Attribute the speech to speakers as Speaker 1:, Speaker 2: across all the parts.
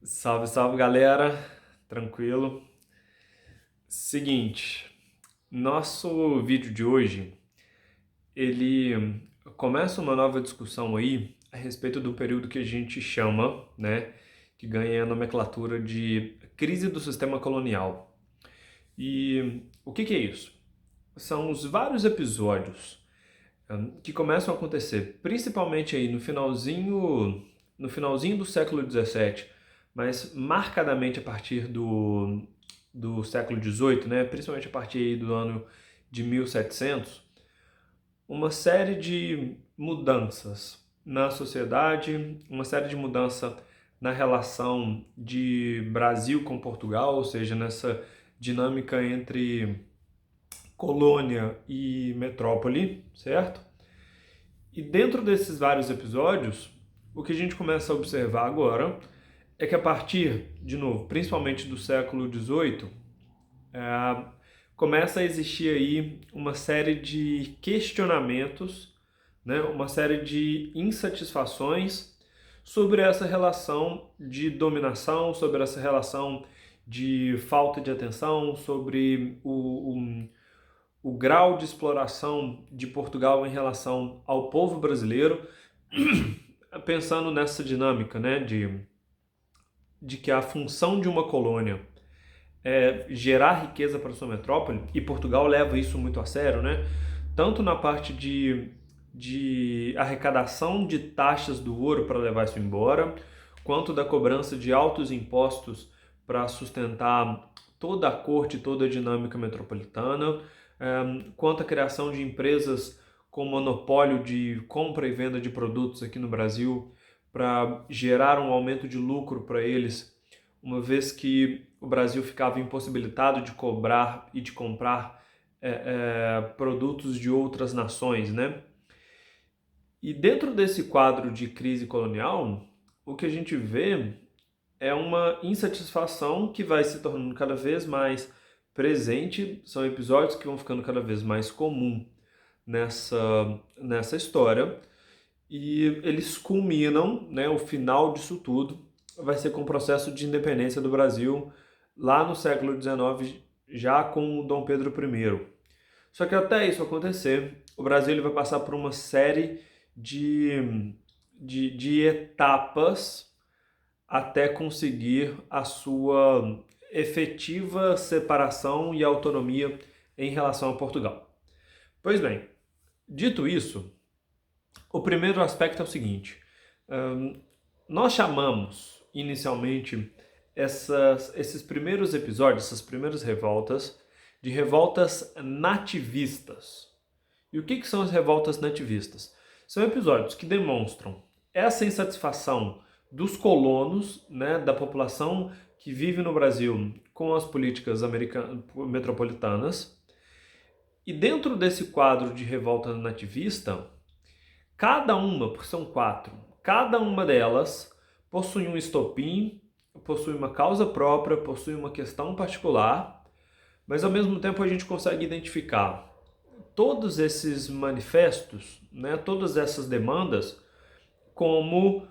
Speaker 1: Salve, salve galera, tranquilo? Seguinte, nosso vídeo de hoje, ele começa uma nova discussão aí a respeito do período que a gente chama, né, que ganha a nomenclatura de crise do sistema colonial. E o que é isso? São os vários episódios que começam a acontecer, principalmente aí no finalzinho do século XVII, mas marcadamente a partir do século XVIII, né? Principalmente a partir aí do ano de 1700, uma série de mudanças na sociedade, uma série de mudança na relação de Brasil com Portugal, ou seja, nessa dinâmica entre colônia e metrópole, certo? E dentro desses vários episódios, o que a gente começa a observar agora é que a partir, de novo, principalmente do século XVIII, começa a existir aí uma série de questionamentos, né, uma série de insatisfações sobre essa relação de dominação, sobre essa relação de falta de atenção, sobre o grau de exploração de Portugal em relação ao povo brasileiro, pensando nessa dinâmica, né, de que a função de uma colônia é gerar riqueza para sua metrópole, e Portugal leva isso muito a sério, né, tanto na parte de arrecadação de taxas do ouro para levar isso embora, quanto da cobrança de altos impostos para sustentar toda a corte, toda a dinâmica metropolitana, quanto à criação de empresas com monopólio de compra e venda de produtos aqui no Brasil para gerar um aumento de lucro para eles, uma vez que o Brasil ficava impossibilitado de cobrar e de comprar produtos de outras nações, né? E dentro desse quadro de crise colonial, o que a gente vê é uma insatisfação que vai se tornando cada vez mais presente, são episódios que vão ficando cada vez mais comum nessa história, e eles culminam, né, o final disso tudo vai ser com o processo de independência do Brasil lá no século XIX, já com o Dom Pedro I. Só que até isso acontecer, o Brasil ele vai passar por uma série de etapas até conseguir a sua efetiva separação e autonomia em relação a Portugal. Pois bem, dito isso, o primeiro aspecto é o seguinte: nós chamamos inicialmente esses primeiros episódios, essas primeiras revoltas, de revoltas nativistas. E o que são as revoltas nativistas? São episódios que demonstram essa insatisfação dos colonos, né, da população que vive no Brasil com as políticas metropolitanas. E dentro desse quadro de revolta nativista, cada uma, porque são 4, cada uma delas possui um estopim, possui uma causa própria, possui uma questão particular, mas ao mesmo tempo a gente consegue identificar todos esses manifestos, né, todas essas demandas, como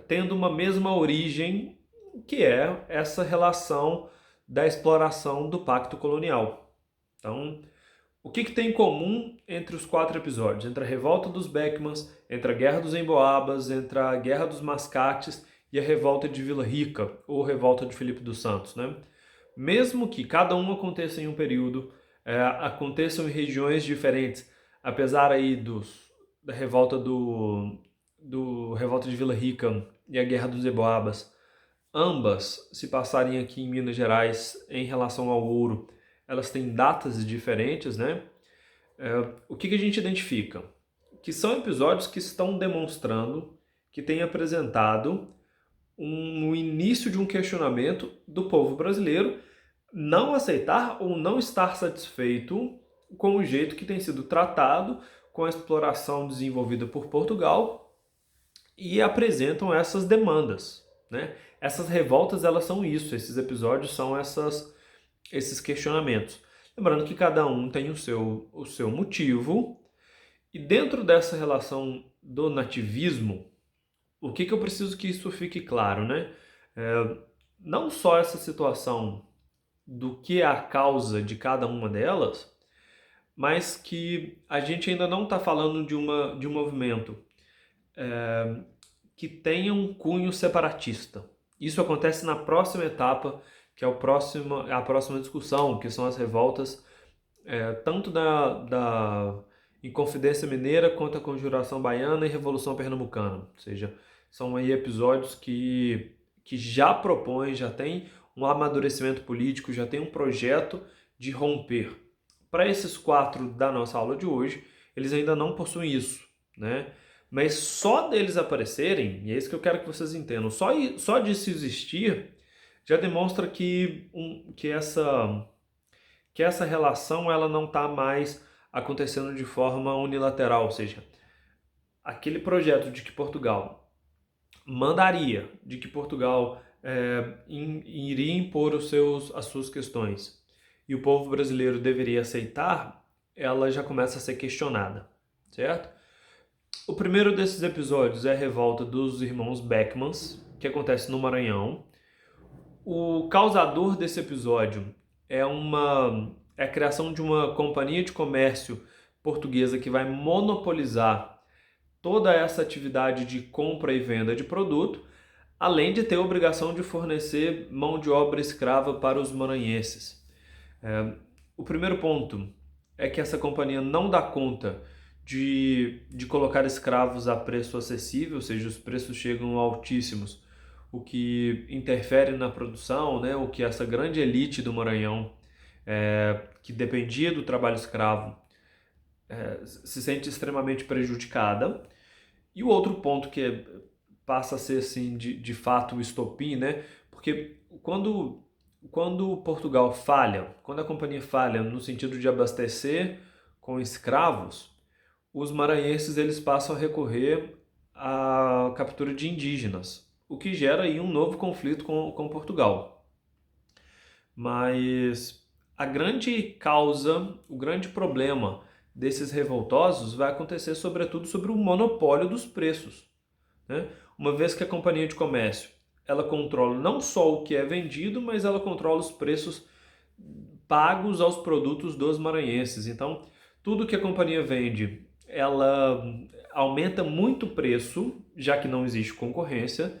Speaker 1: tendo uma mesma origem, que é essa relação da exploração do pacto colonial. Então, o que tem em comum entre os 4 episódios? Entre a revolta dos Beckmans, entre a Guerra dos Emboabas, entre a Guerra dos Mascates e a revolta de Vila Rica, ou revolta de Filipe dos Santos, né? Mesmo que cada um aconteça em um período, aconteçam em regiões diferentes, apesar aí da revolta do revolta de Vila Rica e a Guerra dos Emboabas, ambas se passarem aqui em Minas Gerais em relação ao ouro, elas têm datas diferentes, né? O que a gente identifica? Que são episódios que estão demonstrando, que têm apresentado um início de um questionamento do povo brasileiro não aceitar ou não estar satisfeito com o jeito que tem sido tratado, com a exploração desenvolvida por Portugal, e apresentam essas demandas, né? Essas revoltas, elas são isso, esses episódios são esses questionamentos. Lembrando que cada um tem o seu motivo, e dentro dessa relação do nativismo, o que eu preciso que isso fique claro, né? Não só essa situação do que é a causa de cada uma delas, mas que a gente ainda não está falando de um movimento que tenha um cunho separatista. Isso acontece na próxima etapa, que é a próxima discussão, que são as revoltas, tanto da Inconfidência Mineira quanto a Conjuração Baiana e Revolução Pernambucana. Ou seja, são aí episódios que já propõem, já tem um amadurecimento político, já tem um projeto de romper. Para esses 4 da nossa aula de hoje, eles ainda não possuem isso, né? Mas só deles aparecerem, e é isso que eu quero que vocês entendam, só disso existir já demonstra que essa relação ela não está mais acontecendo de forma unilateral, ou seja, aquele projeto de que Portugal mandaria, de que Portugal iria impor as suas questões e o povo brasileiro deveria aceitar, ela já começa a ser questionada, certo? O primeiro desses episódios é a revolta dos irmãos Beckmans, que acontece no Maranhão. O causador desse episódio é a criação de uma companhia de comércio portuguesa que vai monopolizar toda essa atividade de compra e venda de produto, além de ter a obrigação de fornecer mão de obra escrava para os maranhenses. O primeiro ponto é que essa companhia não dá conta de colocar escravos a preço acessível, ou seja, os preços chegam altíssimos, o que interfere na produção, né? O que essa grande elite do Maranhão, que dependia do trabalho escravo, se sente extremamente prejudicada. E o outro ponto que passa a ser assim, de fato o estopim, né? Porque quando Portugal falha, quando a companhia falha no sentido de abastecer com escravos, os maranhenses eles passam a recorrer à captura de indígenas, o que gera aí um novo conflito com Portugal. Mas a grande causa, o grande problema desses revoltosos vai acontecer sobretudo sobre o monopólio dos preços, né? Uma vez que a companhia de comércio ela controla não só o que é vendido, mas ela controla os preços pagos aos produtos dos maranhenses. Então, tudo que a companhia vende, ela aumenta muito o preço, já que não existe concorrência,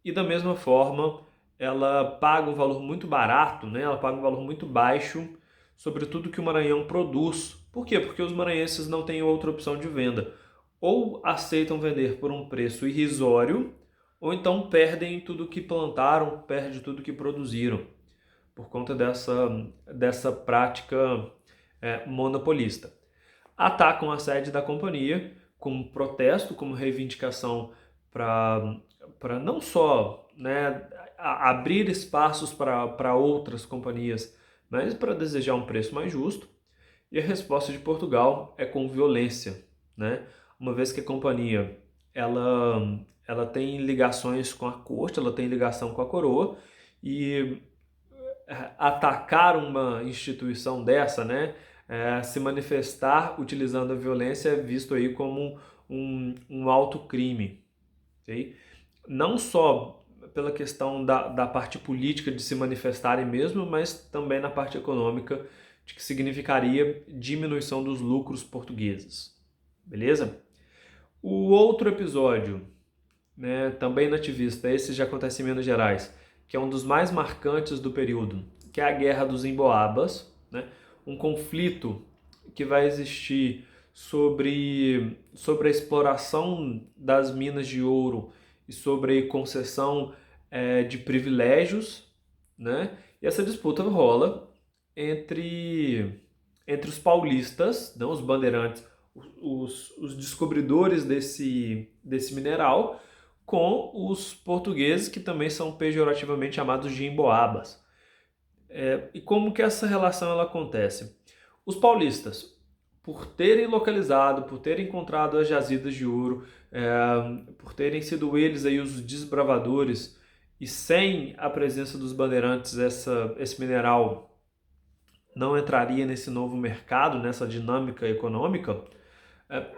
Speaker 1: e da mesma forma, ela paga um valor muito barato, né? Ela paga um valor muito baixo sobre tudo que o Maranhão produz. Por quê? Porque os maranhenses não têm outra opção de venda. Ou aceitam vender por um preço irrisório, ou então perdem tudo que plantaram, perdem tudo que produziram, por conta dessa prática monopolista. Atacam a sede da companhia como protesto, como reivindicação para não só, né, abrir espaços para outras companhias, mas para desejar um preço mais justo. E a resposta de Portugal é com violência, né? Uma vez que a companhia ela tem ligações com a corte, ela tem ligação com a coroa, e atacar uma instituição dessa, né, se manifestar utilizando a violência é visto aí como um alto crime. Okay? Não só pela questão da parte política de se manifestarem mesmo, mas também na parte econômica, de que significaria diminuição dos lucros portugueses. Beleza? O outro episódio, né, também nativista, esse já acontece em Minas Gerais, que é um dos mais marcantes do período, que é a Guerra dos Emboabas, né, um conflito que vai existir sobre a exploração das minas de ouro e sobre concessão de privilégios, né? E essa disputa rola entre os paulistas, não os bandeirantes, os descobridores desse mineral, com os portugueses, que também são pejorativamente chamados de emboabas. E como que essa relação ela acontece? Os paulistas, por terem localizado, por terem encontrado as jazidas de ouro, por terem sido eles aí os desbravadores, e sem a presença dos bandeirantes, esse mineral não entraria nesse novo mercado, nessa dinâmica econômica.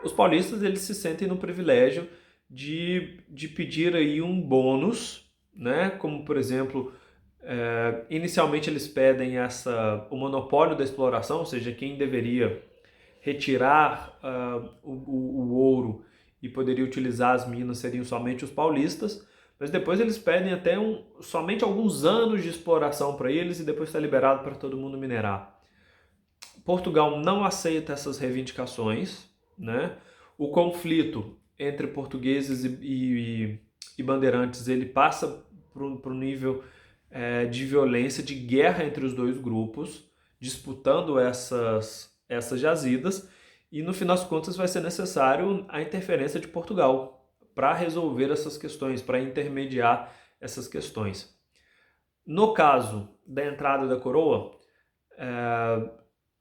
Speaker 1: Os paulistas eles se sentem no privilégio de pedir aí um bônus, né? Como, por exemplo, inicialmente eles pedem o monopólio da exploração, ou seja, quem deveria retirar o ouro e poderia utilizar as minas seriam somente os paulistas, mas depois eles pedem até somente alguns anos de exploração para eles e depois está liberado para todo mundo minerar. Portugal não aceita essas reivindicações, né? O conflito entre portugueses e bandeirantes ele passa para um nível de violência, de guerra entre os dois grupos, disputando essas jazidas, e no final das contas vai ser necessário a interferência de Portugal para resolver essas questões, para intermediar essas questões. No caso da entrada da coroa,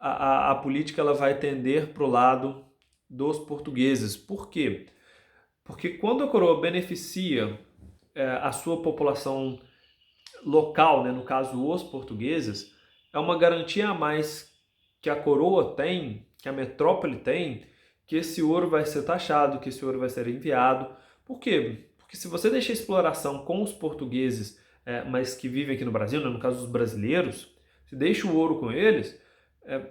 Speaker 1: a política ela vai tender para o lado dos portugueses. Por quê? Porque quando a coroa beneficia a sua população local, né, no caso os portugueses, é uma garantia a mais que a coroa tem, que a metrópole tem, que esse ouro vai ser taxado, que esse ouro vai ser enviado. Por quê? Porque se você deixa a exploração com os portugueses, mas que vivem aqui no Brasil, né, no caso dos brasileiros, se deixa o ouro com eles,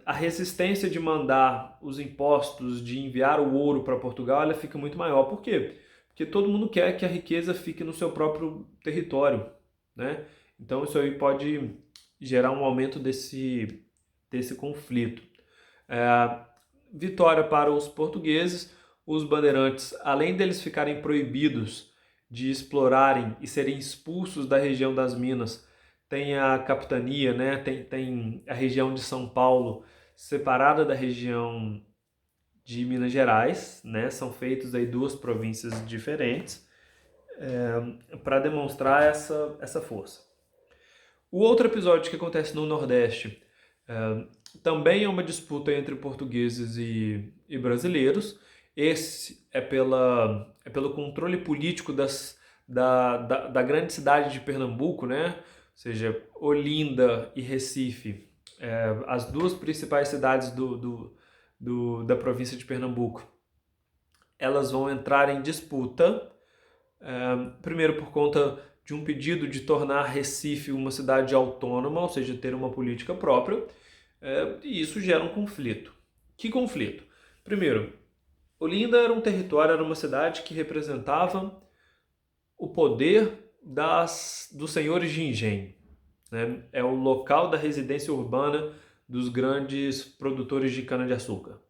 Speaker 1: a resistência de mandar os impostos, de enviar o ouro para Portugal, ela fica muito maior. Por quê? Porque todo mundo quer que a riqueza fique no seu próprio território, né? Então isso aí pode gerar um aumento desse conflito. Vitória para os portugueses, os bandeirantes, além deles ficarem proibidos de explorarem e serem expulsos da região das minas, tem a capitania, né? tem a região de São Paulo separada da região de Minas Gerais, né? São feitos aí duas províncias diferentes para demonstrar essa força. O outro episódio que acontece no Nordeste também é uma disputa entre portugueses e brasileiros. Esse é pelo controle político da grande cidade de Pernambuco, né? Ou seja, Olinda e Recife, as duas principais cidades da província de Pernambuco, elas vão entrar em disputa, primeiro por conta de um pedido de tornar Recife uma cidade autônoma, ou seja, ter uma política própria, e isso gera um conflito. Que conflito? Primeiro, Olinda era um território, era uma cidade que representava o poder dos senhores de engenho, né? É o local da residência urbana dos grandes produtores de cana-de-açúcar.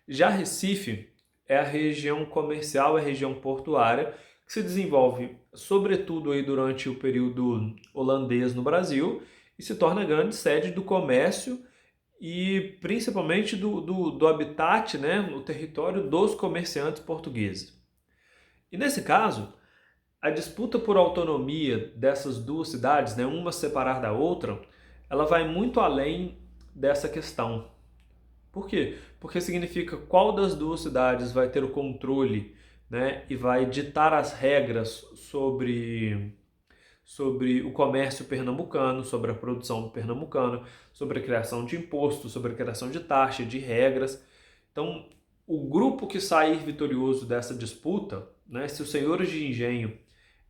Speaker 1: Já Recife é a região comercial, a região portuária, que se desenvolve sobretudo aí durante o período holandês no Brasil e se torna grande sede do comércio e principalmente do habitat, né, no território dos comerciantes portugueses. E nesse caso, a disputa por autonomia dessas duas cidades, né, uma separar da outra, ela vai muito além dessa questão. Por quê? Porque significa qual das duas cidades vai ter o controle, né, e vai ditar as regras sobre o comércio pernambucano, sobre a produção pernambucana, sobre a criação de impostos, sobre a criação de taxa, de regras. Então, o grupo que sair vitorioso dessa disputa, né, se os senhores de engenho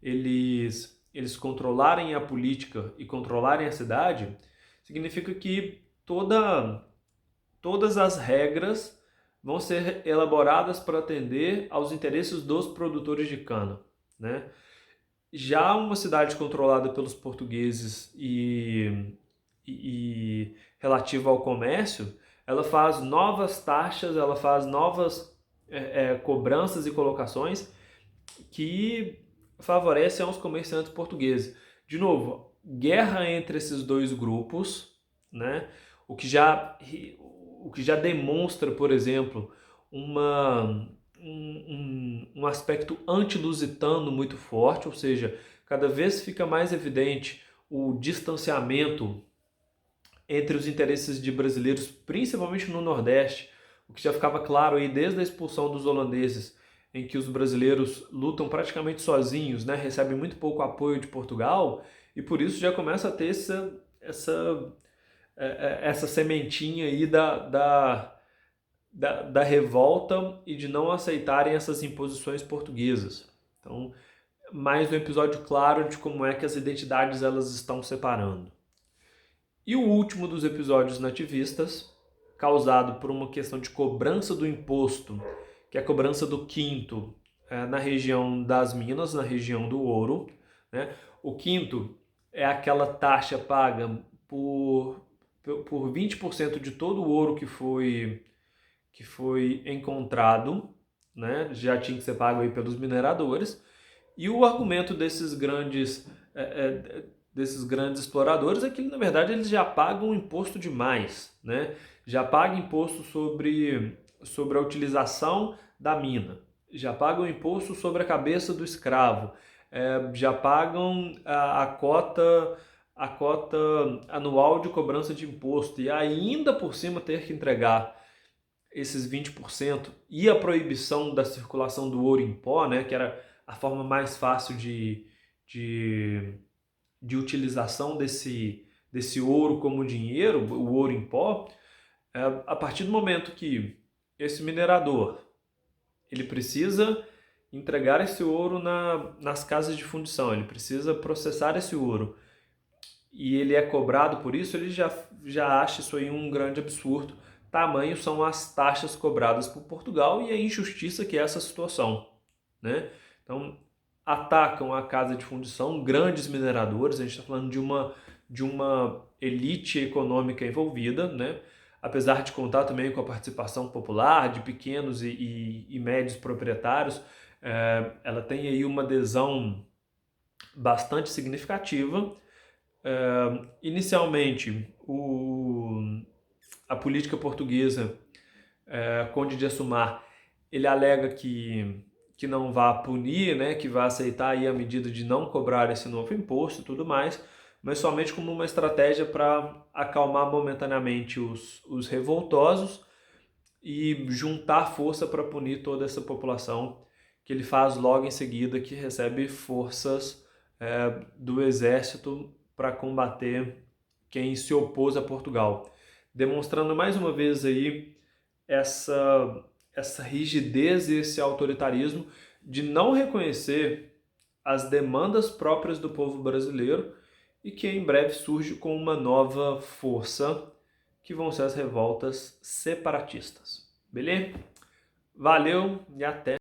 Speaker 1: eles controlarem a política e controlarem a cidade, significa que todas as regras vão ser elaboradas para atender aos interesses dos produtores de cana, né? Já uma cidade controlada pelos portugueses e relativa ao comércio, ela faz novas taxas, ela faz novas cobranças e colocações que favorecem aos comerciantes portugueses. De novo, guerra entre esses dois grupos, né? O que já demonstra, por exemplo, um aspecto anti-lusitano muito forte, ou seja, cada vez fica mais evidente o distanciamento entre os interesses de brasileiros, principalmente no Nordeste, o que já ficava claro aí desde a expulsão dos holandeses, em que os brasileiros lutam praticamente sozinhos, né, recebem muito pouco apoio de Portugal, e por isso já começa a ter essa sementinha aí da revolta e de não aceitarem essas imposições portuguesas. Então, mais um episódio claro de como é que as identidades elas estão separando. E o último dos episódios nativistas, causado por uma questão de cobrança do imposto, que é a cobrança do quinto na região das Minas, na região do ouro, né? O quinto é aquela taxa paga por 20% de todo o ouro que foi encontrado, né? Já tinha que ser pago aí pelos mineradores. E o argumento desses grandes exploradores é que, na verdade, eles já pagam imposto demais, né? Já pagam imposto sobre a utilização da mina, já pagam imposto sobre a cabeça do escravo, já pagam a cota anual de cobrança de imposto e ainda por cima ter que entregar esses 20% e a proibição da circulação do ouro em pó, né, que era a forma mais fácil de utilização desse ouro como dinheiro, o ouro em pó, a partir do momento que esse minerador ele precisa entregar esse ouro nas casas de fundição, ele precisa processar esse ouro e ele é cobrado por isso, ele já acha isso aí um grande absurdo. Tamanho são as taxas cobradas por Portugal e a injustiça que é essa situação, né? Então, atacam a casa de fundição, grandes mineradores, a gente está falando de uma elite econômica envolvida, né? Apesar de contar também com a participação popular de pequenos e médios proprietários, ela tem aí uma adesão bastante significativa. Inicialmente, a política portuguesa, Conde de Assumar, ele alega que não vá punir, né, que vai aceitar aí a medida de não cobrar esse novo imposto e tudo mais, mas somente como uma estratégia para acalmar momentaneamente os revoltosos e juntar força para punir toda essa população que ele faz logo em seguida, que recebe forças do exército para combater quem se opôs a Portugal, demonstrando mais uma vez aí essa rigidez e esse autoritarismo de não reconhecer as demandas próprias do povo brasileiro e que em breve surge com uma nova força, que vão ser as revoltas separatistas. Beleza? Valeu e até!